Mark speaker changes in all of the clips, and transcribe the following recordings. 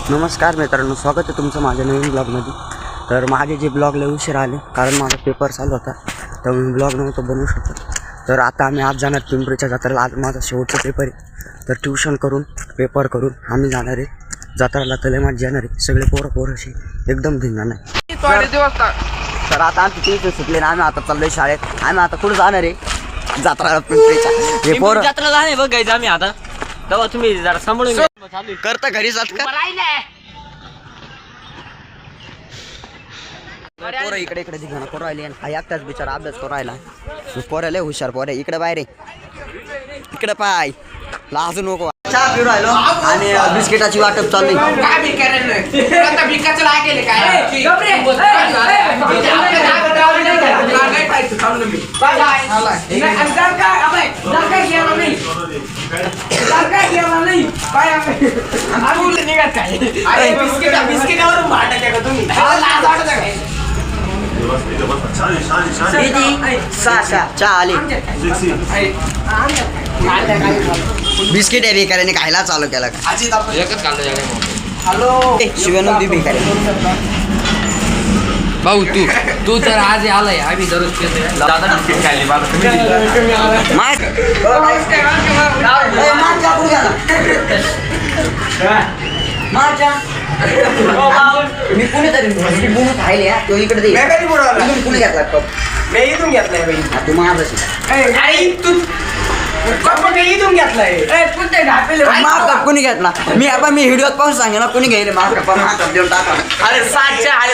Speaker 1: नमस्कार मित्रांनो, स्वागत आहे तुमचं माझ्या नवीन ब्लॉगमध्ये. तर माझे जे ब्लॉग लय उशीर आले कारण माझा पेपर चालू होता, तर मी ब्लॉग नव्हतं बनवू शकत. तर आता आम्ही आज जाणार पिंपरीच्या जत्रेला. आज माझा शेवटचा पेपर आहे, तर ट्युशन करून पेपर करून आम्ही जाणार आहे जत्रेला. तर लय मजा येणार आहे, सगळे पोरं अशी एकदम धिंगाणा आहे. तर आता आमची ट्युशन सुटले ना, आम्ही आता चाललोय शाळेत. आम्ही आता कुठं जाणार आहे? जत्रेला पिंपरीच्या. हे पोरं
Speaker 2: जत्रा जाणे बघायचं आम्ही आता. तेव्हा तुम्ही जरा सांभाळून
Speaker 1: करता घरी जात का पोरं? इकडे इकडे धिंगाणा करू राहिले. हा एकटाच बिचारा अभ्यास करू राहिला. पोरं लय हुशार पोरं. इकडे बाहेर इकडे पाय लाजू नको. चहा पिऊ राहिलो आणि बिस्किटाची वाटप चालू चहा आली. बिस्किट आहे भिकाऱ्याने खायला चालू केला का? शिवानू बी भिकारी.
Speaker 2: भाऊ तू तर आज आलाय. आम्ही दररोज दादा बिस्किट खायले
Speaker 1: मी कुणीतरी बिस्किट खायले तो इकडे दे. कुणी घेतला कप?
Speaker 3: मी इथून घेतलाय.
Speaker 1: तू माझं कोणी घेतला? मी व्हिडिओत पाहून सांगे ना कोणी घ्यायला माझा देऊन टाका.
Speaker 3: अरे 7च्या आले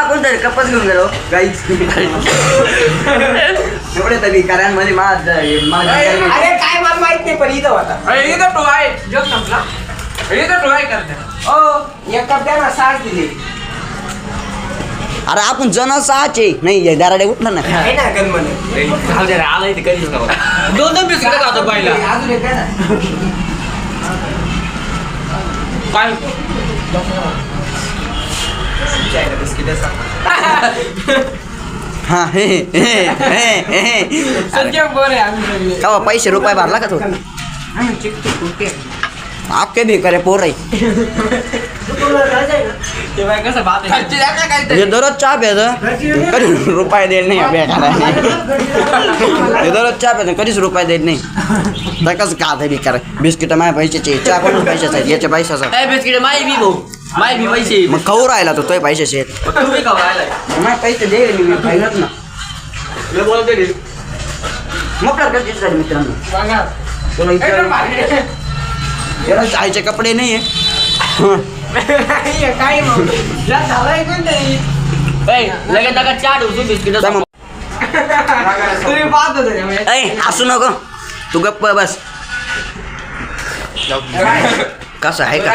Speaker 1: कोणतरी कपच घेऊन गेलो गाईच. एवढे तरी कार्यांमध्ये
Speaker 3: अरे काय मला माहित नाही, पण इथं होता. इथं तो आहे जग संपला. इथं तो आहे करते. एक कप द्या ना, 7 दिली.
Speaker 1: अरे आपण जण सहाचे नाही दाराडे उठलं ना.
Speaker 3: आहे ना गणमन
Speaker 2: आलाय ते कधीच दोन बिस्किट खातो पहिला.
Speaker 3: अजून एक आहे ना.
Speaker 2: काय
Speaker 1: हा का पैसे रुपये भरला का तू? आपके भी करे पोर आहे. दररोज चहा प्यायचं कधी रुपये देत नाही. दररोज चहा प्यायचं कधीच रुपये देत नाही. तर कसं का आता भिकार बिस्किट माझ्या पैशाचे, चहा कोण पैशाचा आहे? याच्या पैशाचा
Speaker 2: बिस्किट माय बी भाऊ माय बी पैसे.
Speaker 1: मग खाऊ राहिला तो पैशाचे आहेत.
Speaker 2: तुम्ही खाऊ राहिलाय.
Speaker 1: माझे पैसे दे मी खाईलच ना. मग कधीच झाले मित्रांनो. तुला याला आईचे कपडे नाही
Speaker 3: काय झालंय कोणतरी
Speaker 2: लगेच नका चहा ठेवतो बिस्किट.
Speaker 3: तुम्ही पाहत होते
Speaker 1: असू नको तू गप्प बस. कसं आहे का?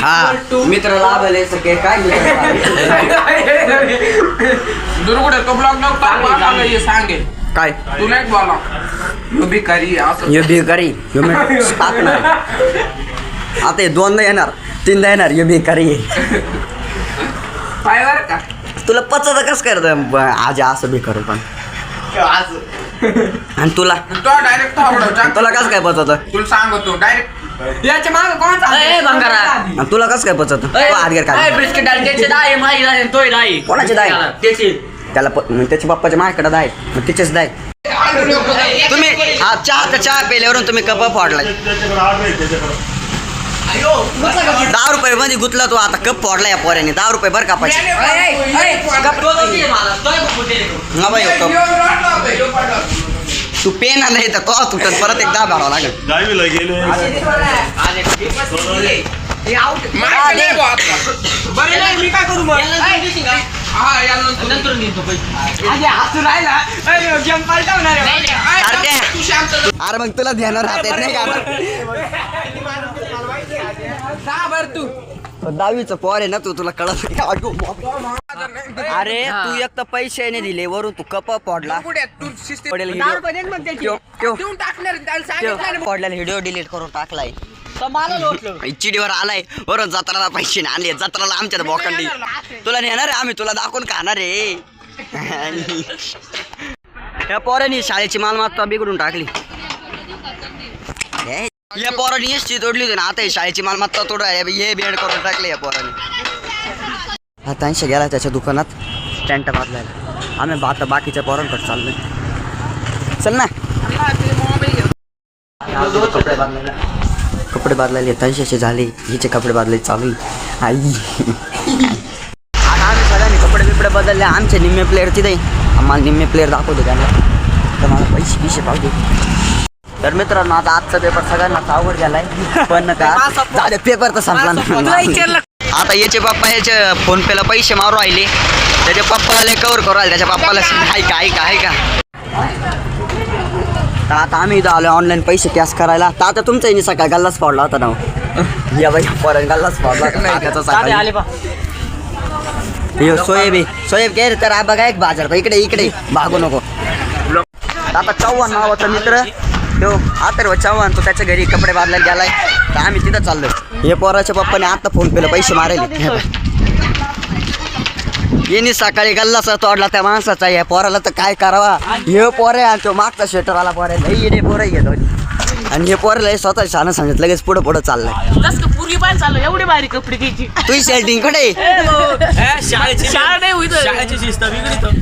Speaker 1: हा मित्र लाभले सगळे काय
Speaker 3: सांगेल
Speaker 1: काय
Speaker 3: तुला एक बोला भिकारी
Speaker 1: हे भिकारी टाकणार. आता हे 2दा येणार 3दा येणार. हे भिकारी
Speaker 3: पायवर का
Speaker 1: तुला पचत कस करत आज असं भिकार पण. आणि तुला
Speaker 3: डायरेक्ट
Speaker 1: तुला कस काय पचत?
Speaker 3: तुला सांगतो डायरेक्ट याच्या मागे कोणाचा
Speaker 1: तुला कस काय पचत? हातगेर काय
Speaker 2: बिस्किट त्याचे दाय माही तोय दाई
Speaker 1: कोणाचे दाय?
Speaker 2: त्याची
Speaker 1: त्याला त्याच्या बाप्पाच्या माझ्याकडे दाय मग तिचेच दाय. तुम्ही हा चहा पेल्यावरून तुम्ही कप फोडलाय. 10 रुपये मध्ये गुतला तू. आता कप फोडला या पोऱ्याने. 10 रुपये बरं का पैसे. तू पेन आलाय तर तो तुटत परत एकदा भरावं लागेल.
Speaker 3: मी काय करू मग?
Speaker 1: अरे मग तुला ध्यान राहत नाही का?
Speaker 3: तू
Speaker 1: 10वीचं पोर आहे ना तू, तुला कळत नाही. अरे तू एक तर पैसे नाही दिले वरून तू कप फोडला. फोडल्याला व्हिडिओ डिलीट करून टाकलाय. चिडीवर आलाय वरून जत्राला पैसे आणले. जत्राला आमच्या बोकंडी तुला नेणार आहे आम्ही. तुला दाखवून खाणार आहे. या पोरांनी शाळेची मालमत्ता बिघडून टाकली. या पोरांनी एसटी तोडली होती ना, आता ही शाळेची मालमत्ता तोडा हे बेड करून टाकले या पोरांनी. आता 80 गेला त्याच्या दुकानात टेंट बांधलायला. आम्ही आता बाकीच्या पोरांकडे चाललोय. चल ना. कपडे बदलायला 80 झाले. हिचे कपडे बदलायचे चालू आहे. आई आता आम्ही सगळ्यांनी कपडे बदलले. आमचे निम्मे प्लेअर तिथे. आम्हाला निम्मे प्लेअर दाखवतो त्यांना. तर मला पैसे पाहू. तर मित्रांनो आता आजचा पेपर सगळ्यांना अवघड झालाय. पण का पेपर तर संपला ना. आता याचे पप्पा याचे फोन पेला पैसे मारू राहिले. त्याच्या पप्पाला कवर करू राहिले. त्याच्या पप्पाला आहे का. तर आता आम्ही इथं आलो ऑनलाईन पैसे कॅश करायला. तर आता तुमचा इथे सकाळी गल्लाच पाडला होता ना. या बाई पोरांनी गल्लाच पाडला त्याचा सकाळी. सोयब घे रे. तर बघा एक बाजार इकडे भागू नको. आता चव्हाण नावाचा मित्र तो अथर्व चव्हाण तो त्याच्या घरी कपडे बदलायला गेलाय. तर आम्ही तिथं चाललोय. हे पोराच्या पप्पाने आता फोन पेला पैसे मारायले. येणे सकाळी गल्लाचा तोडला त्या माणसाचा. या पोराला तर काय करावा. हे पोर आहे आणि तो मागचा स्वेटरवाला पोर आहे. लई येणे पोरं घेतो आणि हे पोरला स्वतः छान सांगितलं लगेच पुढं चाललंय.
Speaker 4: पूर्वी पाय चाललं एवढी भारी कपडे घ्यायची.
Speaker 1: तुझी सेटिंग कुठे
Speaker 4: शाळा नाही शिस्त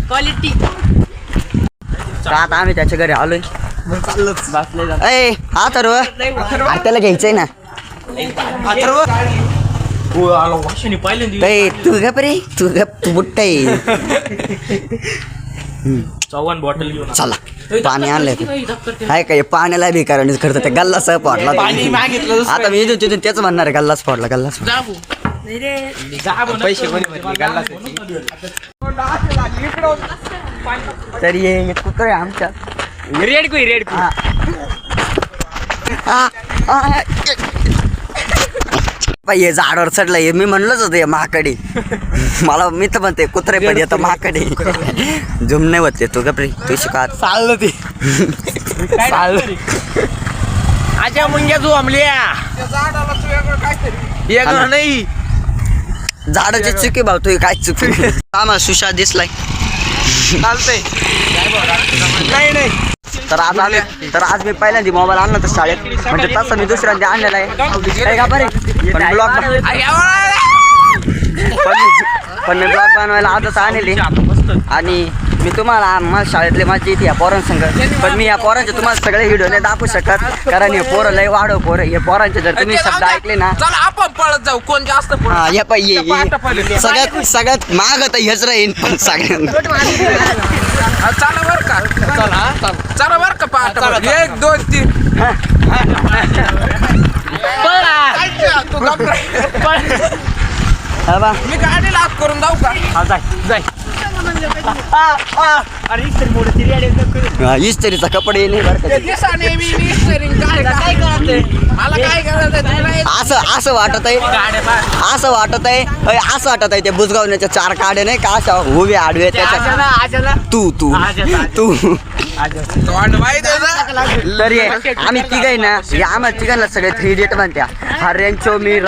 Speaker 4: क्वालिटी.
Speaker 1: आता आम्ही त्याच्या घरी आलोय. ए अथर्व त्याला घ्यायचंय ना. तू गप रे तू बुट्ट आहे.
Speaker 4: चव्हाण बॉटल घेऊन
Speaker 1: चला पाणी आणलंय. काय काय पाण्याला भिकारणीच करतो. त्या गल्लाच फोडला. आता मी इथून तिथून तेच म्हणणार आहे. गल्लाच फोडला.
Speaker 3: पैसे
Speaker 1: तरी ये कुत्र आहे आमच्या.
Speaker 3: रेड
Speaker 1: हे झाडावर चढलंय. मी म्हणलंच होतं महाकडे. मला मी तर म्हणते कुत्रे पण येतं महाकडे. झुम नाही होते तू गपरी तू शिका
Speaker 3: चाललं ते आजा मुंग्या तू आमल्या नाही
Speaker 1: झाडाची चुकी भाऊ तू काय चुकी. आम्हाला सुशा दिसलाय.
Speaker 3: चालतंय नाही.
Speaker 1: तर आज मी पहिल्यांदा मोबाईल आणला तर शाळेत. म्हणजे तसं मी दुसऱ्यांदा आणलेला आहे का बरे. पण मी ब्लॉग बनवायला आजच आणले. आणि मी तुम्हाला माझ्या शाळेतले माझी इथे या पोरांसंग. पण मी या पोरांचे तुम्हाला सगळे व्हिडिओ नाही दाखवू शकत. कारण हे पोरं लय वाढव पोरं. हे पोरांचे जर तुम्ही शब्द ऐकले ना
Speaker 3: आपण पळत जाऊ कोण जास्त
Speaker 1: सगळ्यात माग तर हेच राहीन. पण
Speaker 3: चला बर का चला बर का पाठ 1 2 3 मी गाडी लाच करून जाऊ का. जाय
Speaker 1: इस्त्रीचा कपडे नाही बरं असं वाटत आहे ते बुजगावण्याच्या 4 काड्या नाही का अशा उभे आडवे त्याच्या. तू तर आम्ही तिघाय ना आम्हाला तिघांना सगळे 3 इडियट म्हणत्या. हरेंचो मी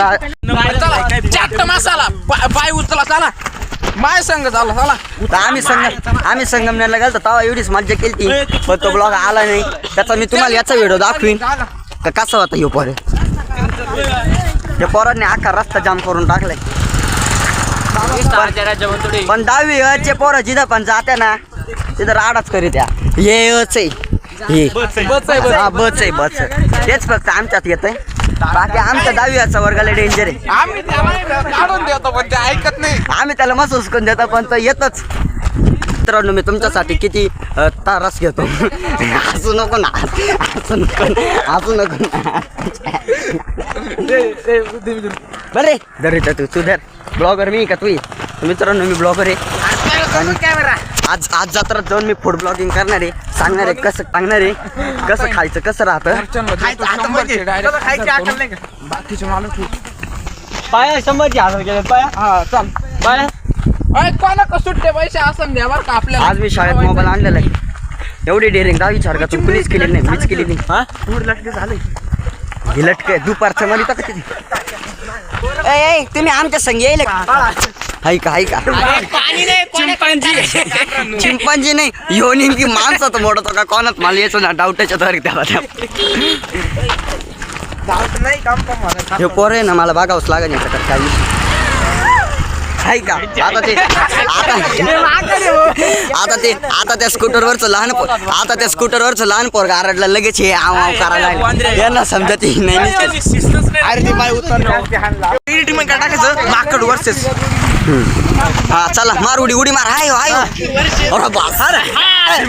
Speaker 3: मसाला पाय उचला चला माय संघ झाला चला.
Speaker 1: आम्ही संगमनेरला गेलो तेव्हा एवढीच मज्जा केली. पण तो ब्लॉग आला नाही. त्याचा मी तुम्हाला याचा व्हिडिओ दाखवीन का कसा होता ह्यो पोर. या पोरांनी अख्खा रस्ता जाम करून टाकलाय. पण 10वी पोरं जिथं पण जाते ना तिथं राडाच करीत या. बच तेच फक्त आमच्यात येत आहे. बाकी आमच्या 10वीचा वर्गाला डेंजर आहे.
Speaker 3: आम्ही काढून देतो पण ते ऐकत नाही.
Speaker 1: आम्ही त्याला मस्त हुसकून देतो पण तो येतच. मित्रांनो मी तुमच्यासाठी किती तारस घेतो. हसू नको ना बरे धर तू धर. ब्लॉगर मी का तू. मित्रांनो मी ब्लॉगर आहे. आज जत्रात जाऊन मी फूड ब्लॉगिंग करणार आहे. सांगणार आहे कसं कसं खायचं कसं राहतं.
Speaker 3: बाकीचे माणूस
Speaker 4: पाया 100ची हजार गेले पाया.
Speaker 3: हा चाल
Speaker 4: पाया
Speaker 3: कोणा सुट्टे पैसे असं द्या बरं का आपल्याला.
Speaker 1: आज मी शाळेत मोबाईल आणलेला आहे. एवढी डेअरिंग दहा विचार का तू कुणीच केली नाही. मीच केली नाही. लटके झाले हे लटके दुपारचं मला तर किती. तुम्ही आमच्या संग येईल हाय का चिंपांजी नाही ह्यो नेमकी माणसात मोडतो का कोणात मला यायचं ना डाऊटच्या तर त्याला
Speaker 3: डाऊट नाही काम पण मला
Speaker 1: हे पोर आहे ना मला बघावंच लागेल याच्याकडे काही हाय का आता त्या स्कूटरवरचं लहान पोर गारडला लगेच हे आव आव करायला लागले. यांना समजत नाही
Speaker 3: अरे ते बाय उतर टीम काय टाकायचं माकड वर्सेस
Speaker 1: हा चला मार उडी मार हाय अरे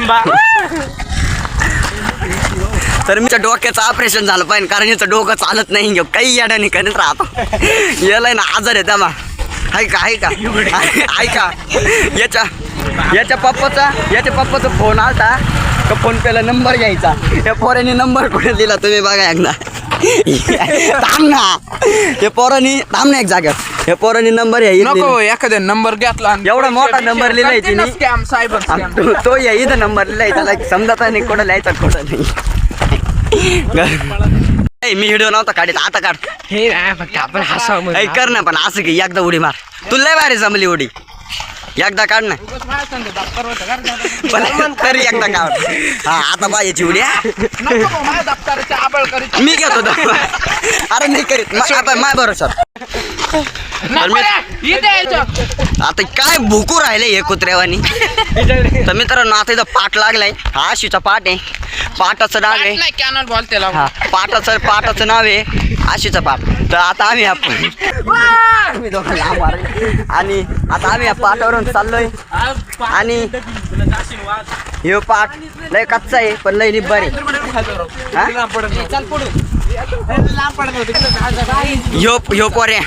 Speaker 1: बास तर मीच्या डोक्याचं ऑपरेशन झालं पाहिजे कारण याचं डोकं चालत नाही काही याड्याने करत राहतो याला ना आजार आहे त्यामा हाय का याच्या पप्पाचा फोन आलता का फोन पेला नंबर घ्यायचा या पोरांनी नंबर कुठे दिला तुम्ही बघा एकदा थांब ना एक जागेवर या पोरांनी नंबर
Speaker 3: नको एखाद्या नंबर घेतला
Speaker 1: एवढा मोठा नंबर लिहिलाय तिने
Speaker 3: स्कॅम सायबर
Speaker 1: तो या इथं नंबर लिहिलाय त्याला समजत नाही कुठं लिहायचा कुठं नाही मी व्हिडिओ नव्हता काढत आता काढ
Speaker 3: हे फक्त आपण हसावं
Speaker 1: कर ना पण असं की एकदा उडी मार तुला लय भारी जमली उडी एकदा काढ ना पण तरी एकदा काढ हा आता पाहिजे उडी मी घेतो अरे नाही करीत आता माय भरोसा आता काय भुकू राहिले हे कुत्र्यावानी तर मित्रांनो आता इथं पाठ लागलाय हा आशीचा पाठ आहे पाटाचं नाव आहे
Speaker 3: कॅनल बॉल त्याला
Speaker 1: हा पाटाचं नाव आहे आशीचा पाठ तर आता आम्ही आणि आता आम्ही या पाटावरून चाललोय आणि हे पाठ लय कच्चा आहे पण लय निब्बर आहे ह्यो पोऱ्या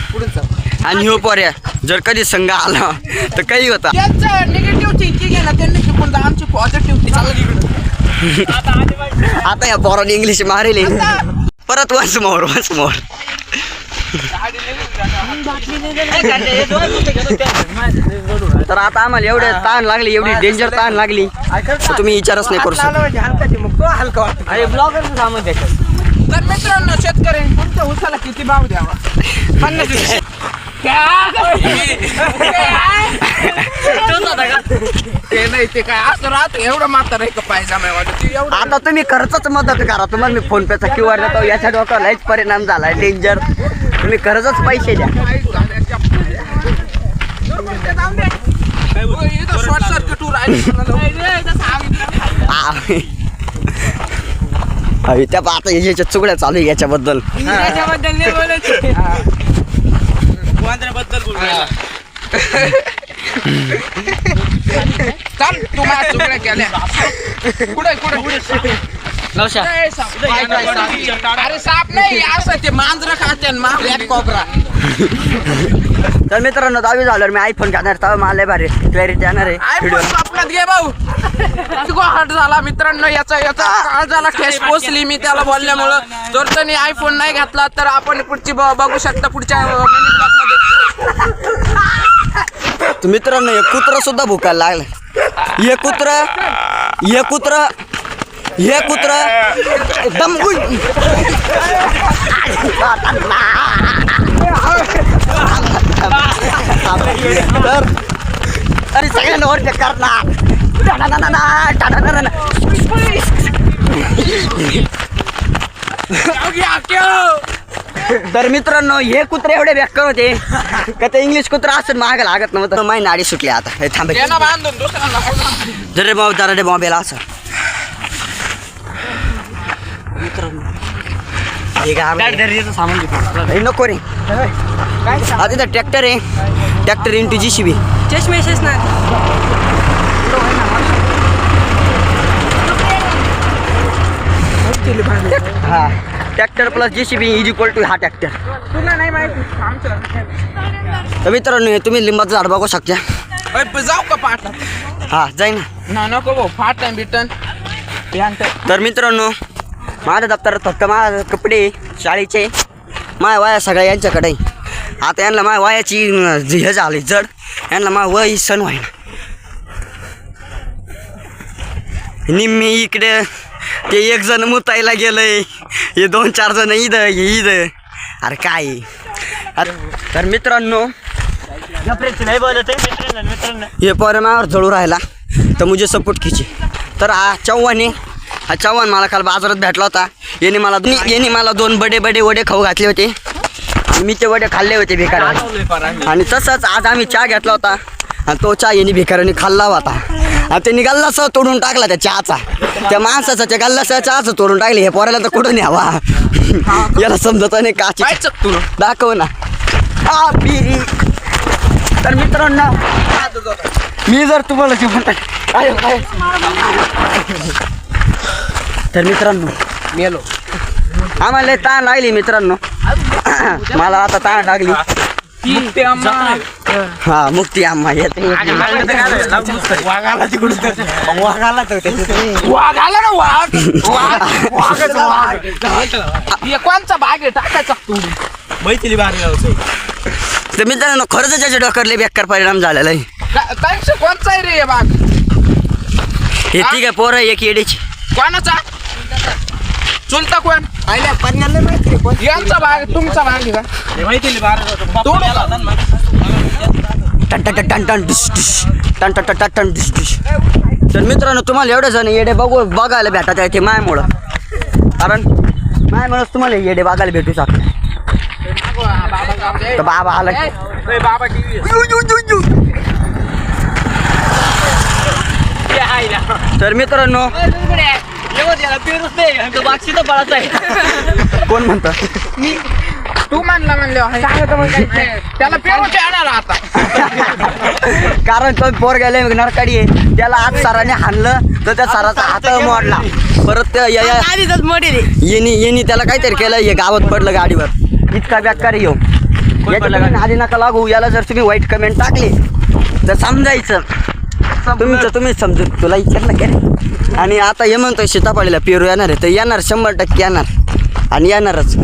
Speaker 1: आणि ह्यो पोऱ्या जर कधी संघ आला तर काही होता
Speaker 3: निगेटिव्ह थिंकिंग आहे ना त्यांनी शिकून आमची पॉझिटिव्ह
Speaker 1: आता या पोराने इंग्लिश मारेल परत वन्स मोर तर आता आम्हाला एवढे ताण लागली एवढी डेंजर ताण लागली तुम्ही विचारच नाही करू शकत
Speaker 4: अरे ब्लॉगर सामान त्याच्यात
Speaker 3: तर मित्रांनो शेतकऱ्यांनी तुमच्या उसाला किती भाव द्यावा 50 ते नाही ते काय असं राहत एवढं म्हातार आहे का पायजामा एवढं
Speaker 1: आता तुम्ही खरंच मदत करा तुम्हाला मी फोन पेचा QR देतो याच्या डोक्याला लयच परिणाम झालाय डेंजर तुम्ही खरंच पैसे द्या
Speaker 3: शॉर्ट सर्किट
Speaker 1: त्या आता याच्या चुकड्या चालू आहे याच्याबद्दल
Speaker 3: चल तुम्हाला चुकड्या केल्या कुठे अरे साप नाही असं ते मांजर खाते ब्लॅक कॉबरा
Speaker 1: तर मित्रांनो 10वी झाल्यावर मी आयफोन घेणार तर मला भारी क्लॅरिटी येणार आहे
Speaker 3: आयफोन स्वप्नात घे भाऊ हट झाला मित्रांनो याचा काळ झाला ठेस पोचली मी त्याला बोलल्यामुळं जर त्यांनी आयफोन नाही घातला तर आपण पुढची बघू शकता पुढच्या मिनी ब्लॉग मध्ये
Speaker 1: तर मित्रांनो हे कुत्रा सुद्धा भुकायला लागलं हे कुत्र एकदम तर अरे सगळ्यांना ओरडे करणार तर मित्रांनो हे कुत्रे एवढे बेकार होते का ते इंग्लिश कुत्रा असं माग लागत नव्हतं माही नाडी सुटली आता हे थांबे जरे बॉम्बेला असं सामान नको रे आता इथं ट्रॅक्टर आहे ट्रॅक्टर इंटू JCB हा tractor plus JCB is equal to हा ट्रॅक्टर
Speaker 3: तुला नाही माहिती आमचं
Speaker 1: तर मित्रांनो हे तुम्ही लिंबाचं झाड बघू शकता
Speaker 3: जाऊ का पाठला
Speaker 1: हा जाईन
Speaker 3: ना नको भाऊ फाट आहे बिटन
Speaker 1: तर मित्रांनो माझ्या दप्तरात फक्त माझे कपडे शाळेचे माझ्या वाया सगळ्या यांच्याकडे आता यांना माझ्या वायाची हे झाली जड यांना माझ्या वय सण व्हायना निम्मी इकडे ते एक जण मुतायला गेलंय हे 2-4 जण इथं अरे काय अरे तर मित्रांनो
Speaker 4: नाही बोलत मित्रांनो
Speaker 1: ये पोरे मावर जळू राहिला तर मुझे सपोर्ट कीजिए. तर हा चव्हाण मला काल बाजारात भेटला होता. याने मला 2 बडे वडे खाऊ घातले होते आणि मी ते वडे खाल्ले होते भिकाऱ्याने. आणि तसंच आज आम्ही चहा घेतला होता आणि तो चहा याने भिकाऱ्याने खाल्ला होता आणि त्यांनी गल्लासह तोडून टाकला त्या चहाचा. त्या माणसाचा त्या गल्लासह चहाचं तोडून टाकले. हे पोराला तर कुठून यावा याला समजत नाही काची. दाखव ना पिरी. तर मित्रांनो मी जर तुम्हाला जे म्हणतात तर मित्रांनो
Speaker 3: मेलो
Speaker 1: आम्हाला लय ताण लागली मित्रांनो. मला आता ताण लागली. हा मुक्ती आम्हा येते.
Speaker 3: कोणचा भाग आहे टाकायचा
Speaker 4: मैथिली बाहेर लावतो.
Speaker 1: तर मित्रांनो खरंच त्याच्या डोक्यावर लय बेकार परिणाम झालेला आहे.
Speaker 3: कोणचा आहे रे भाग?
Speaker 1: हे ती काय पोरं एक येडीची.
Speaker 3: कोणाचा चुलता कोण? यांचा भाग तुमचा भाग आहे का?
Speaker 4: मैथिली बाहेर
Speaker 1: टन टन टन टन डिश डिश टन टन टन टन डिश डिश. तर मित्रांनो तुम्हाला एवढे जण येडे बघायला भेटत आहे ते मायमुळं. कारण मायमुळंच तुम्हाला येडे बघायला भेटू शकतात. तर बाबा आला
Speaker 3: बाबा
Speaker 1: तर मित्रांनो कोण म्हणतं
Speaker 3: तू म्हणलं त्याला पेरूच येणार आता.
Speaker 1: कारण तो पोर गेले नरकाडी आहे. त्याला आज सराने हाणलं तर त्या सराचा हात मोडला. परत येणी त्याला काहीतरी केलं. हे गावात पडलं गाडीवर. इतका बेकार येऊ याच्या आधी नका लागू. याला जर तुम्ही वाईट कमेंट टाकली तर समजायचं तुम्ही समजून तुला विचारलं काय. आणि आता हे म्हणतोय सीताफळीला पेरू येणार आहे तर येणार 100% येणार आणि येणारच.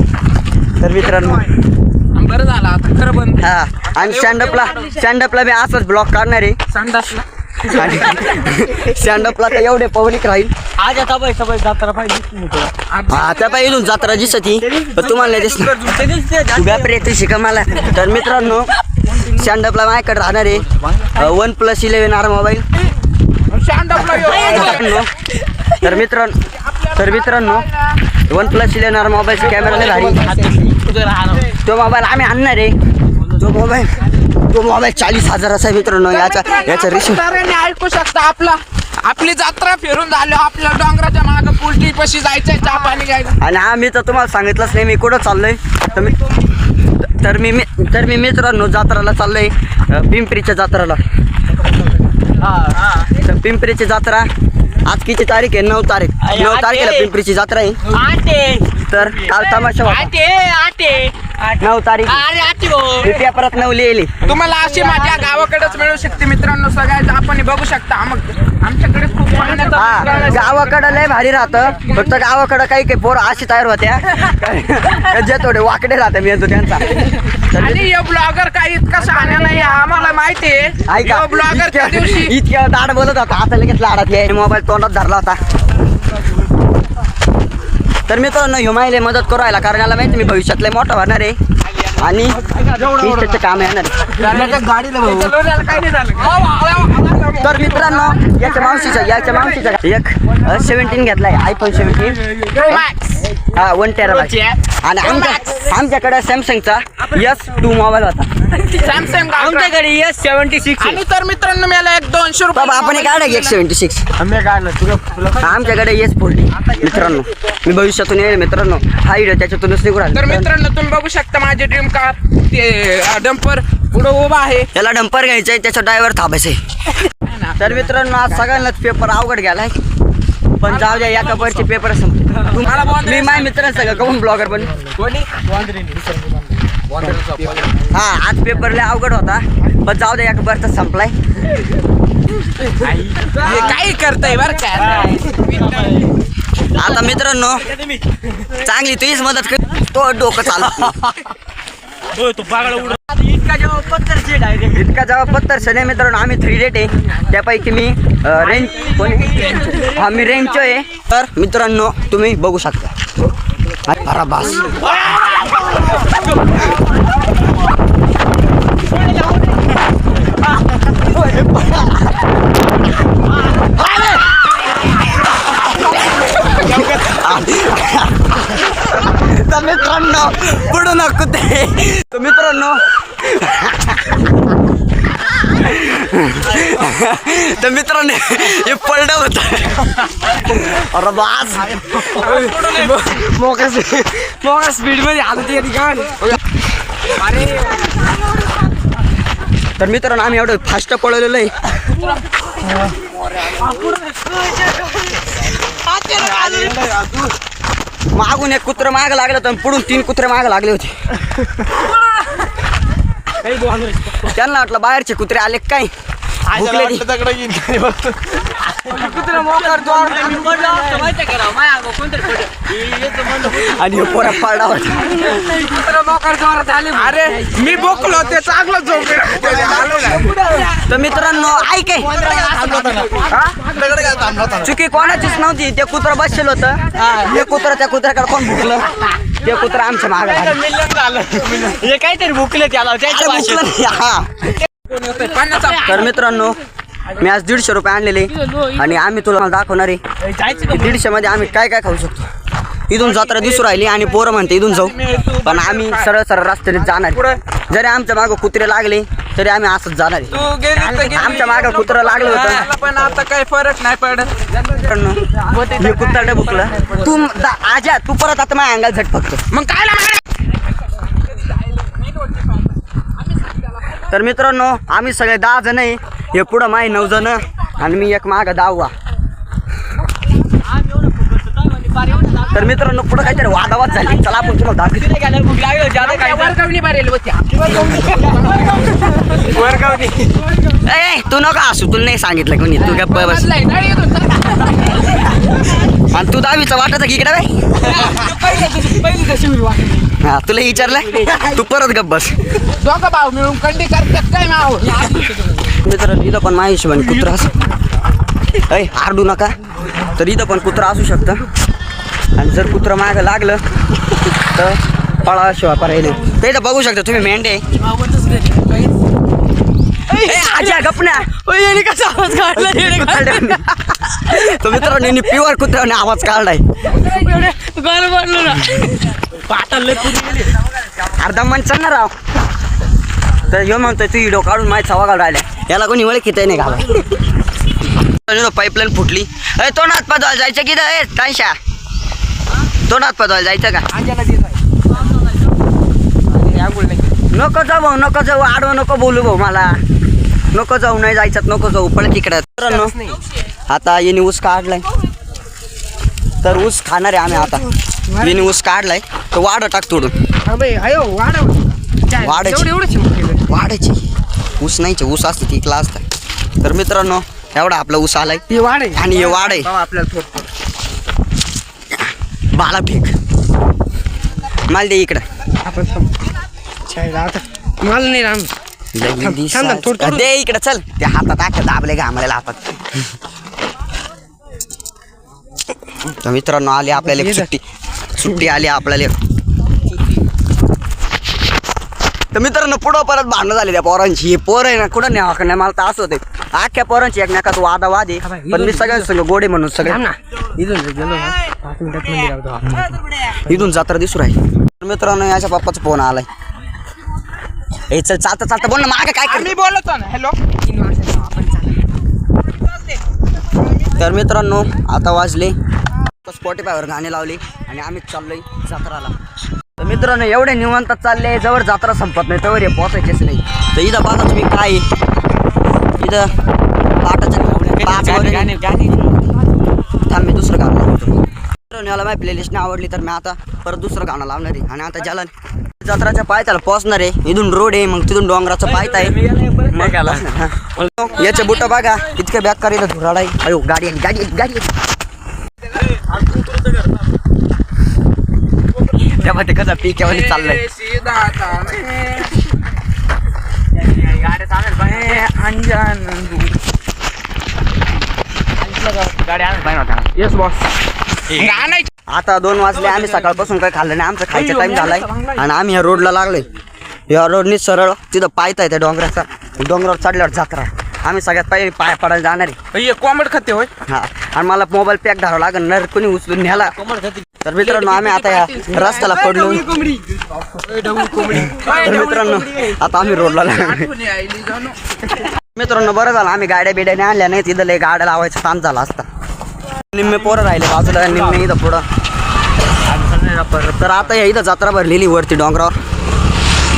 Speaker 1: तर मित्रांनो
Speaker 3: बरं झालं आता खरं बंद.
Speaker 1: हा आणि स्टँडअपला मी असंच ब्लॉक काढणार आहे.
Speaker 3: संडासला
Speaker 1: आणि स्टँडअपला तर एवढे पब्लिक राहील.
Speaker 4: आज आता पैसा जात्रा पाहिजे.
Speaker 1: हा त्या पाहिजे जत्रा दिसती पण तुम्हाला नाही दिसणार. उभ्या प्रेती शिका मला. तर मित्रांनो स्टँडअपला माझ्याकडे राहणार आहे OnePlus 11R मोबाईल. तर मित्रांनो OnePlus 11R मोबाईलचा कॅमेरा लय भारी. तो मोबाईल आम्ही आणणार आहे. तो मोबाईल 40,000 आहे मित्रांनो. याचा रिश्व
Speaker 3: ऐकू शकता आपली जत्रा फिरून झाली. आपल्या डोंगराच्या मागं पुलटी पशी जायचंय चहा पाणी घ्यायचं.
Speaker 1: आणि मी तर तुम्हाला सांगितलंच नाही मी कुठं चाललोय. तर मी मित्रांनो जत्राला चाललोय पिंपरीच्या जत्राला. तर पिंपरीची जत्रा आज किती तारीख आहे? 9 तारखेला पिंपरीची जत्रा आहे. तर काल तमाशा होता 9 तारीख. पेपरात 9 लिहिली.
Speaker 3: तुम्हाला अशी माझ्या गावाकडेच मिळू शकते मित्रांनो. सगळ्याच आपण बघू शकता. आमच्याकडे खूप
Speaker 1: गावाकडं लय भारी राहतं. फक्त गावाकडं काही पोरं अशी तयार होत्या जे थोडे वाकडे राहते मी येतो त्यांचा.
Speaker 3: आणि हे ब्लॉगर काही इतका शहाणा नाही आम्हाला माहिती आहे. ब्लॉगर त्या दिवशी
Speaker 1: इतक्या दाड बोलत होता आता लगेच लाडात याय मोबाईल तोंडात धरला होता. तर मित्रांनो ह्यो माहिले मदत करू राहिला कारण याला माहिती मी भविष्यातले मोठा होणार आहे आणि त्याचं काम येणार. तर मित्रांनो याच्या मावशीचा एक 17 घेतलाय iPhone 17 हा 1 TB. आणि आमच्याकडे सॅमसंगचा S2 मोबाईल होता.
Speaker 3: सॅमसंग
Speaker 4: आमच्याकडे S76.
Speaker 3: आणि तर मित्रांनो मला 200 रुपये
Speaker 1: बाबा आपण काढा 176. आमच्याकडे S40 मित्रांनो. मी भविष्यातून येईल मित्रांनो. हा व्हिडिओ त्याच्यातूनच निघून राहिला.
Speaker 3: तर मित्रांनो तुम्ही बघू शकता माझे ड्रीम कार ते डंपर पुढे उभा आहे.
Speaker 1: याला डंपर घ्यायचंय त्याचा ड्रायव्हर थांबायचंय. तर मित्रांनो आज सगळ्यांनाच पेपर अवघड गेलाय पण जाऊ द्या. या कपरचे पेपर संपले. मी माझ्या मित्रांसंग कहून ब्लॉगर पण हा आज पेपर लय अवघड होता पण जाऊ द्या. या कपरचा संपलाय.
Speaker 3: काही करताय बर का.
Speaker 1: आता मित्रांनो चांगली तुझीच मदत कर. तो डोकं चालत इतका जेव्हा पत्तर शने मित्रांनो आम्ही 3 डेट आहे. त्यापैकी मी मी रेंजचो आहे. तर मित्रांनो तुम्ही बघू शकता. अरे बास तर मित्रांनो पुढं ना कुत्रे. तर मित्रांनो तर मित्रांनो हे पडलं होतं. अरे बास मोका स्पीड मध्ये आलं ते ठिकाण. तर मित्रांनो आम्ही एवढं फास्ट पळवलेलं आहे. मागून एक कुत्र माग लागलं तर पुढून 3 कुत्रे माग लागले होते. त्यांना वाटलं बाहेरचे कुत्रे आले काय भुकले ती. आणि पोरा पाडा होता.
Speaker 3: अरे मी बोकलो ते चांगलं झोप.
Speaker 1: तर मित्रांनो ऐक चुकी कोणाचीच नव्हती. ते कुत्र बसलेलं होतं. हे कुत्र त्या कुत्र्याकडे कोण भुकलं ते कुत्र आमच्या मागे
Speaker 4: हे काहीतरी भुकले त्याला त्याच्या भाषेत.
Speaker 1: तर मित्रांनो मी आज 150 रुपये आणलेले आणि आम्ही तुला दाखवणार आहे 150 मध्ये आम्ही काय काय खाऊ शकतो. इथून जत्रा दिसू राहिली आणि पोरं म्हणते इथून जाऊ पण आम्ही सरळ सरळ रस्त्याने जाणार. जरी आमच्या मागं कुत्रे लागले तरी आम्ही असंच जाणार आहे.
Speaker 3: तू गेली
Speaker 1: आमच्या मागं कुत्रं लागलं होतं
Speaker 3: पण आता काही फरक नाही पडत.
Speaker 1: मी कुत्रा भुकलं. तू आजा तू परत आता माझ्या अंगाला झट फक्त.
Speaker 3: मग काय
Speaker 1: तर मित्रांनो आम्ही सगळे 10 जण आहे. हे पुढं माही 9 जण आणि मी एक मागं 10वा. तर मित्रांनो पुढं काहीतरी वादावाद झाली. चला आपण तुम्हाला दाखवतो. ए तू नका असू तुला नाही सांगितलं कोणी. तू गप्प बस. आणि तू 10वीचा वाटायचा की इकडे हा तुला विचारलं तू परत गप्प बस.
Speaker 3: दोघं भाऊ मिळून कंडी करतात काय माव.
Speaker 1: मित्रांनो इथं पण माझ्या हिशोबाने कुत्रा असं आरडू नका. तर इथं पण कुत्रा असू शकतं आणि जर कुत्रं मागं लागलं तर पळाशिवाय पर्याय नाही. ते इथं बघू शकता तुम्ही मेंढे. आजा गपना कसा आवाज काढला. तर मित्रांनो प्युअर कुत्र्याने आवाज काढलाय. अर्धा मन चालणार राव. तर ह्यो म्हणतोय तू व्हिडिओ काढून माझी सवा काढ राहिल्या. याला कोणी ओळखीत नाही घाला. पाईपलाईन फुटली. तो नात पदवायला जायचं की तांशा तो नात पदवायला जायचं का. नको जाऊ भाऊ नको जाऊ. आडवं नको बोलू भाऊ मला. नको जाऊ नाही जायचं नको जाऊ पळ तिकडं. मित्रांनो आता याने ऊस काढलाय तर ऊस खाणार आहे आम्ही. आता याने ऊस काढलाय तर वाढ टाक तोडून. वाढायची ऊस नाहीचे ऊस असते ती क्लास असतात. तर मित्रांनो एवढा आपला ऊस आलाय आणि हे वाढ आहे. बाला फेक माल दे इकडं.
Speaker 3: मला नाही राम
Speaker 1: दे इकडं चल. त्या हातात आखं दाबले घामायला हातात. तर मित्रांनो आली आपल्याला एक सुट्टी आली आपल्याला. तर मित्रांनो पुढं परत भांडणं झाली त्या पोरांची. हे पोर आहे ना कुठं नाही नाही मला तर असं होते अख्ख्या पोरांची एकमेकात वादावाद आहे. पण मी सगळ्या सगळं गोडे म्हणून सगळे इथून जत्रा दिसू राहील. मित्रांनो याच्या पप्पाचा फोन आलाय. हे चल चालता चालता बोल ना मागे काय
Speaker 3: मी बोलतो ना. हॅलो.
Speaker 1: तर मित्रांनो आता वाजले स्पॉटीफायवर गाणे लावले आणि आम्ही चाललोय जत्राला. तर मित्रांनो एवढे निवांतात चालले जवळ जत्रा संपत नाही तवर हे पोचायचेच नाही. तर इथं बघा तुम्ही काय इथं पाटाच्या थांब मी दुसरं गाणं लावतो. मित्रांनो याला माझी प्लेलिस्ट आवडली तर मी आता परत दुसरं गाणं लावणार आहे. आणि आता ज्याला जत्राच्या पायथ्याला पोचणार आहे. इथून रोड आहे मग तिथून डोंगराचं पायथा आहे. याचे बुट बघा इतके बेकार इथं धुराड आहे. अयो गाडी आहे गाडी गाडी तेव्हा ते कसं पिक्यामध्ये चाललंय. आता 2 वाजले आम्ही सकाळपासून काही खाल्लं नाही. आमचा खायचा टाइम झालाय आणि आम्ही ह्या रोडला लागलोय. या रोडनी सरळ तिथं पायथा आहे त्या डोंगराचा. डोंगरावर चढल्यावर जत्रा आम्ही सगळ्यात पहिले पाया पडायला जाणार आहे.
Speaker 3: हे कोंबड खाते होय.
Speaker 1: हा आणि मला मोबाईल पॅक धरावा लागणार कोणी उचलून न्याला. तर मित्रांनो आम्ही आता या रस्त्याला पडलो. तर मित्रांनो आता आम्ही रोडला लागलो. मित्रांनो बरं झालं आम्ही गाड्या बिड्याने आणल्या नाही. तिथं लय गाड्या लावायचं काम झालं असता. निम्मे पोरं राहिले बाजूला निम्मे इथं पुढं. तर आता या इथं जत्रा भरलेली वरती डोंगरावर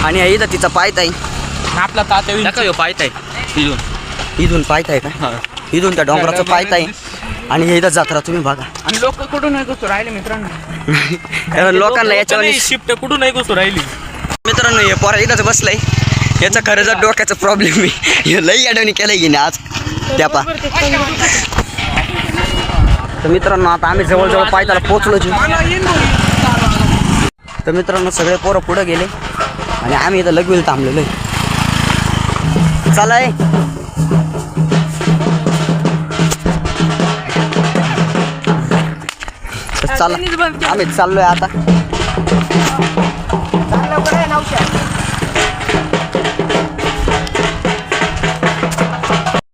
Speaker 1: आणि या इथं तिचा पायत आहे.
Speaker 3: आपला तात्या
Speaker 4: पाहत आहे
Speaker 1: इथून पायत आहे का इथून त्या डोंगराचं पायत आहे आणि हे इथं जत्रा तुम्ही बघा.
Speaker 3: आणि लोक कुठून नाही घुसू राहिले मित्रांनो.
Speaker 1: लोकांना याच्यावर
Speaker 4: शिफ्ट कुठून नाही घुसू राहिली.
Speaker 1: मित्रांनो हे पोरा इथंच बसलंय. याचा खरंच डोक्याचा प्रॉब्लेम आहे. लई अडवणी केलंय की नाही आज त्या पा. तर मित्रांनो आता आम्ही जवळजवळ पायथ्याला पोचलो. तर मित्रांनो सगळे पोरं पुढे गेले आणि आम्ही इथं लगवील थांबलेलो आहे. चला चला आम्ही चाललोय आता.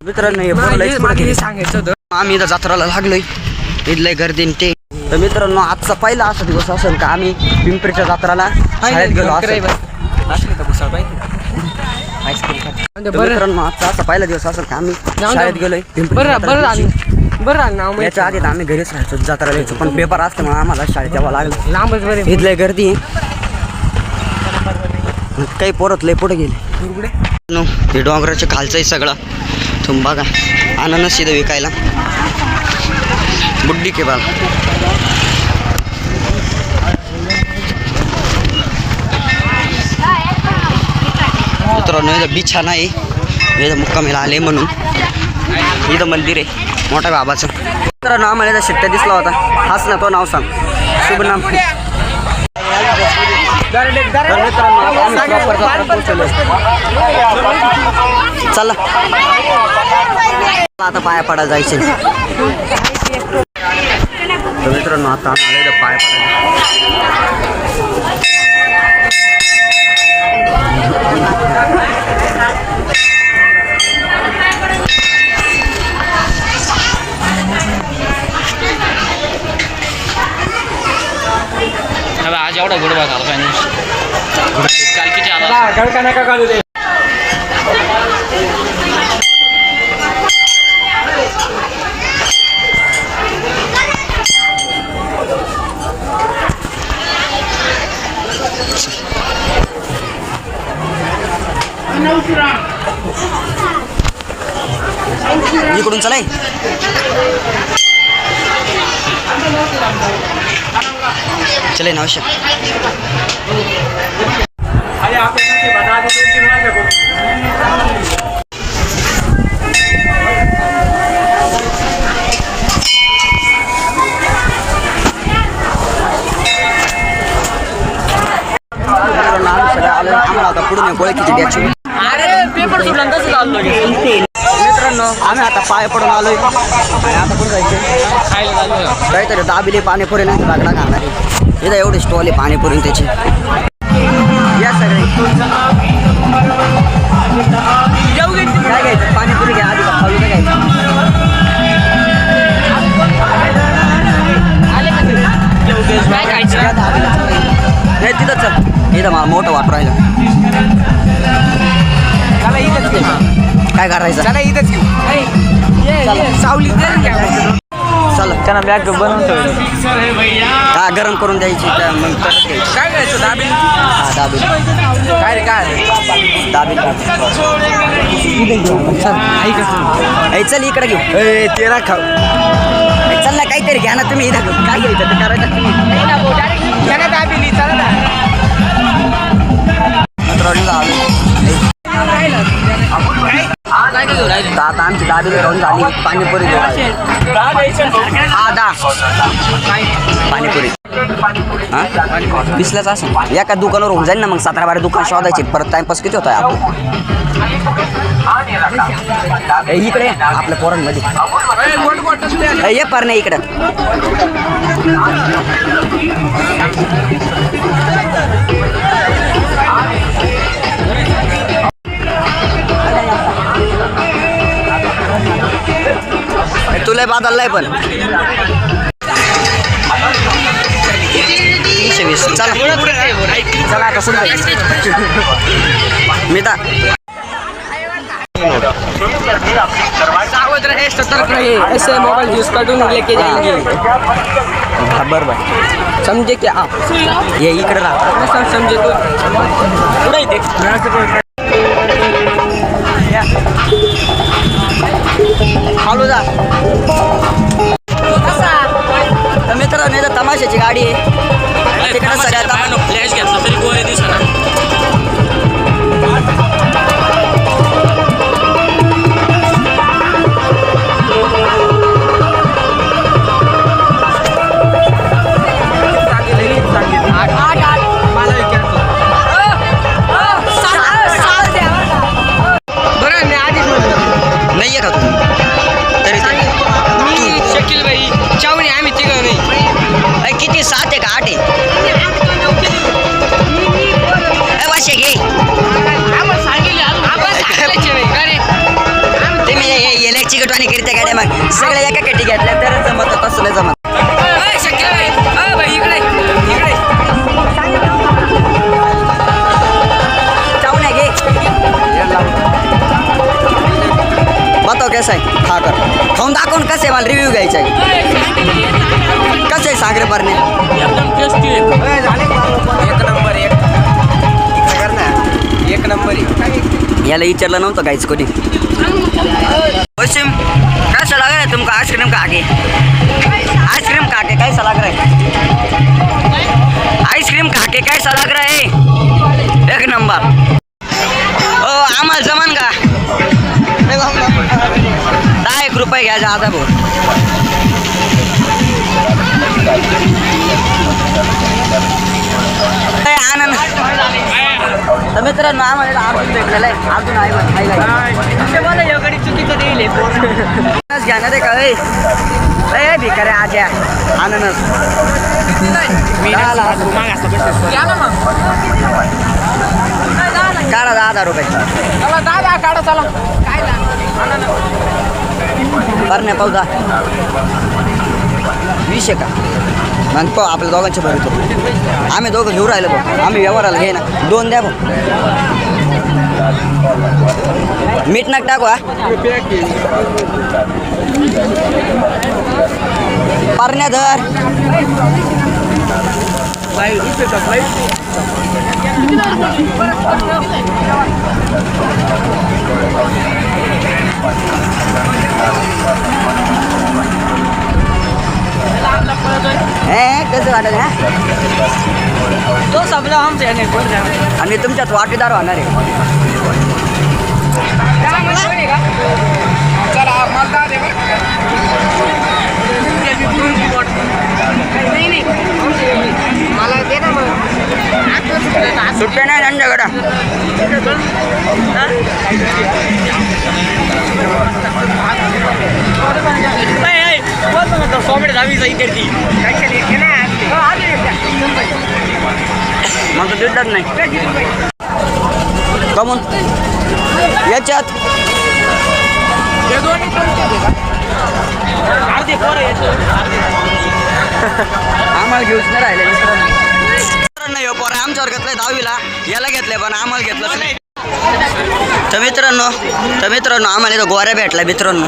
Speaker 1: मित्रांनो हे पोरं लईच पुढे गेले.
Speaker 3: सांगायचं होतं
Speaker 1: आम्ही इथं जत्राला लागलोय. इथलंय गर्दी न ते. तर मित्रांनो आजचा पहिला असा दिवस असेल का आम्ही पिंपरीच्या जत्राला शाळेत गेलो असेल. तर मित्रांनो आजचा असा पहिला दिवस असेल का आम्ही शाळेत गेलोय.
Speaker 3: बरं
Speaker 1: याच्या आधी आम्ही घरीच राहायचो जत्रा यायचो पण पेपर असते म्हणून आम्हाला शाळेत यावं लागलं.
Speaker 3: लांबच बरे.
Speaker 1: इथलंय गर्दी काही पोरत लय पुढे गेले. हे डोंगराच्या खालचं आहे सगळं. तुम्ही बघा अननस इथं विकायला बुड्डी के बाग. मित्रांनो इथं बिछा नाही इथं मुक्कामीला आले म्हणून. इथं मंदिर आहे मोठ्या बाबाचं. मित्रांनो आम्हाला इथं शिट्ट्या दिसला होता. हाच ना तो नाव सांग शुभ नाम. चला आता पाया पडा जायचे. तर मित्रांनो आता आम्हाला इथं पाया
Speaker 4: आज एवढा गोडवा घाला पाहिजे. काल किती आला
Speaker 1: इकडून चला. चले नवशा. आम्हाला आता पुढून गोळकीची द्यायची.
Speaker 4: पेपर सुटला तसं चाललो.
Speaker 1: मित्रांनो आम्ही आता पाय पडून आलोय आणि आता कुठं जायचं काहीतरी दाबिले पाणीपुरी नाही दागडा खाणार. इथं एवढे स्टॉल आहे पाणीपुरी त्याची. या सगळे काय घ्यायचं पाणीपुरी घ्या आधी खाऊ घ्यायचं. नाही तिथं चल इथं मला मोठं वाटू राहिलं. काय करायचं
Speaker 3: सावली
Speaker 1: चला
Speaker 4: त्यांना बॅग बनवून ठेवली.
Speaker 1: हा गरम करून द्यायची मग परत घ्यायची.
Speaker 3: काय घ्यायचं दाबेली.
Speaker 1: हा दाबेली
Speaker 3: काय रे काय
Speaker 1: दाबेली चल इकडे घेऊ. ते ना खाऊ चल ना काहीतरी घ्या ना तुम्ही. इथं काय घ्यायचं ते करायचं तुम्ही.
Speaker 3: दाबेली चला ना.
Speaker 1: आता आमची दाबेली खाऊन झाली. पाणीपुरी पाणीपुरी हा दिसलंच असं एका दुकानावर होऊन जाईल ना. मग 17-12 दुकान शोधायचे परत टाइमपास किती होत आहे आपण. इकडे आपल्या पोरांमध्ये ये पर नाही इकडं. लय बदललाय पण 320 चला चला आता सुरू मी तर
Speaker 3: सावध रहे, सतर्क रहे, ऐसे मोबाइल यूज कर लेके जाएंगे।
Speaker 1: बरोबर
Speaker 3: समझे क्या आप?
Speaker 1: ये इकडे राहतात
Speaker 3: सब समझे तो
Speaker 1: पुढे इथे चालू जा तर मित्रांनो इथं तमाशाची गाडी आहे तिकडे सगळ्या
Speaker 4: फ्लॅश घेतला तरी गोरे दिसणार
Speaker 1: नाही आहे का तुम्ही तरी
Speaker 3: मी शकील भाई चावणी आम्ही तिघ नाही
Speaker 1: किती 7 आहे का 8 आहे वाशे घे तुम्ही इलेक्ट्रिक गटवाणी करते गाड्या मग सगळ्या एका कटी घेतल्या तर जमत तसं नाही जमत
Speaker 3: शकील भाई इकडे इकडे
Speaker 1: चावण्या घे बताओ कैसा आहे खा कर खाऊन दाखवून कसं आहे मला रिव्ह्यू घ्यायचा आहे कसं आहे सागरे पारणे
Speaker 4: एकदम टेस्टी आहे
Speaker 3: एक नंबर
Speaker 1: याला विचारलं नव्हतं काहीच कोणी वसीम कैसा लग रहा है तुमको आइसक्रीम खा के आइसक्रीम खा के कैसा लग रहा है आइसक्रीम खा के कैसा लग रहा है एक नंबर ओ आम्हाला जमान का 10 रुपये घ्या जाता भाऊ आनंद तर मित्रांनो आम्हाला अजून भेटलेलं आहे अजून आहे चुकीचं देईल घेणार आहे का ए भिकारे आज या अननस काढा 10 रुपये
Speaker 3: चला दादा काढा चला काय
Speaker 1: भरण्या पावदा 20 आहे का मग पाहू आपल्या दोघांचे भरतो आम्ही दोघं घेऊन राहिलो भाऊ आम्ही व्यवहाराला घे ना 2 द्या भाऊ मीठ नाक टाकू हा भरण्या धर कसं वाटत हा तो सबला आमचे आणि तुमच्यात वाटेदार होणार आहे
Speaker 3: चला मला दे मला दे ना मग
Speaker 1: सुट्टे नाही त्यांच्याकडं मग तर देतात नाही कमून याच्यात आम्हाला घेऊच नाही राहिले मित्रांनो पोरं आमच्या वर्गातलं 10वीला याला घेतलंय पण आम्हाला घेतलंच नाही तर मित्रांनो आम्हाला इथं गोऱ्या भेटला मित्रांनो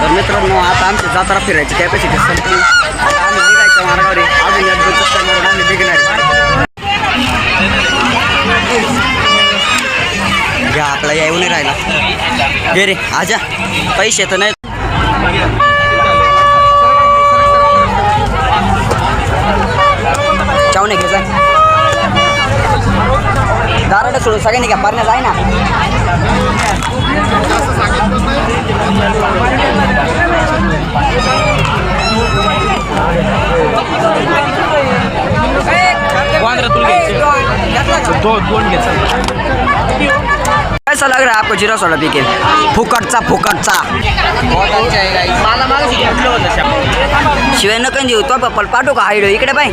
Speaker 1: तर मित्रांनो आता आमची जत्रा फिरायची कॅपॅसिटी संपली आता आम्ही निघायच्या मार्गावर आहे अजून या 2 तासांवर आम्ही निघणार घ्या आपला येऊ नाही राहिला घे रे आजा पैसे तर नाही चावणे घे जा दाराडं सोडून सगळ्यांनी घ्या पारण्या जाय ना कैसा लग रहा है आपको जीरा सोडा पी के फुकटचा शिवाय नको देऊ तो पप्पल पाठवू का आयडिओ इकडे पाय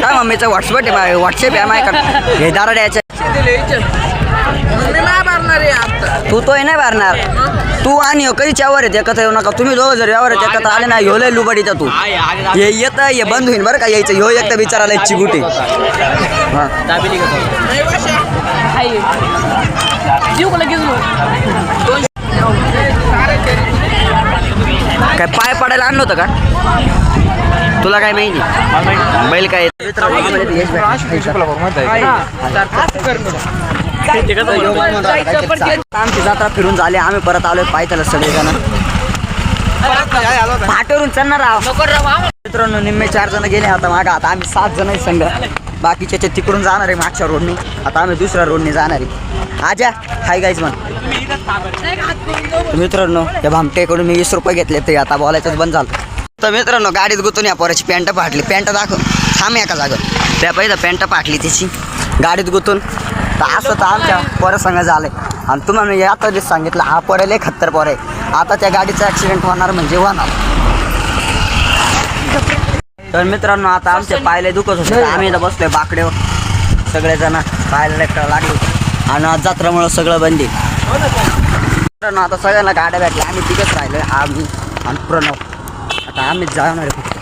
Speaker 1: काय मम्मीचा व्हॉट्सअप आहे व्हॉट्सअप आहे माझ्याकडे हे दाराड्याच्या
Speaker 3: मी नाही भरणार आहे आता.
Speaker 1: तू तोही नाही भरणार. तू आणि ह्यो कधीच यावर येत एकत्र येऊ नका. तुम्ही दोघं जर यावर येत एकत्र आले ना ह्यो लय लुबाडीचा तू. हे येतं हे बंद होईल बरं का यायचं. ह्यो एकदा विचारायला चिगुटी. हां
Speaker 3: नाही वाशा.
Speaker 1: काय पाय पडायला आणलं होतं का तुला काय माहिती बैल काय आमची जत्रा फिरून झाली. आम्ही परत आलोय पायथ्याला सगळेजण फाट्यावरून चढणार आहोत मित्रांनो. निम्मे 4 जण गेले आता मागा. आता आम्ही 7 जण आहे संघ. बाकीचे तिकडून जाणार आहे मागच्या रोडनी. आता आम्ही दुसऱ्या रोडनी जाणार आहे. आजा हाय गाईज म्हण. मित्रांनो या भामटेकडून मी 20 रुपये घेतले ते आता बोलायचंच बंद झालं. तर मित्रांनो गाडीत गुतून या पोराची पॅन्ट फाटली. पॅन्ट दाखव थांब एका जागा. त्या पहिलं पॅन्ट फाटली त्याची गाडीत गुतून. तर असं तर आमच्या पोरासंग झालंय. आणि तुम्हाला मी आता जे सांगितलं हा पोर लय खत्तर पोर आहे. आता त्या गाडीचा ॲक्सिडेंट होणार म्हणजे होणार. तर मित्रांनो आता आमच्या पायला दुखत होते. आम्ही इथं बसलोय बाकड्यावर सगळेजण पायला लेकरं लागले. आणि आज जत्रामुळं सगळं बंद आहे. मित्रांनो आता सगळ्यांना गाड्या भेटल्या. आम्ही तिघच राहिलोय आम्ही आणि प्रणव. आता आम्हीच जाणार आहे फक्त.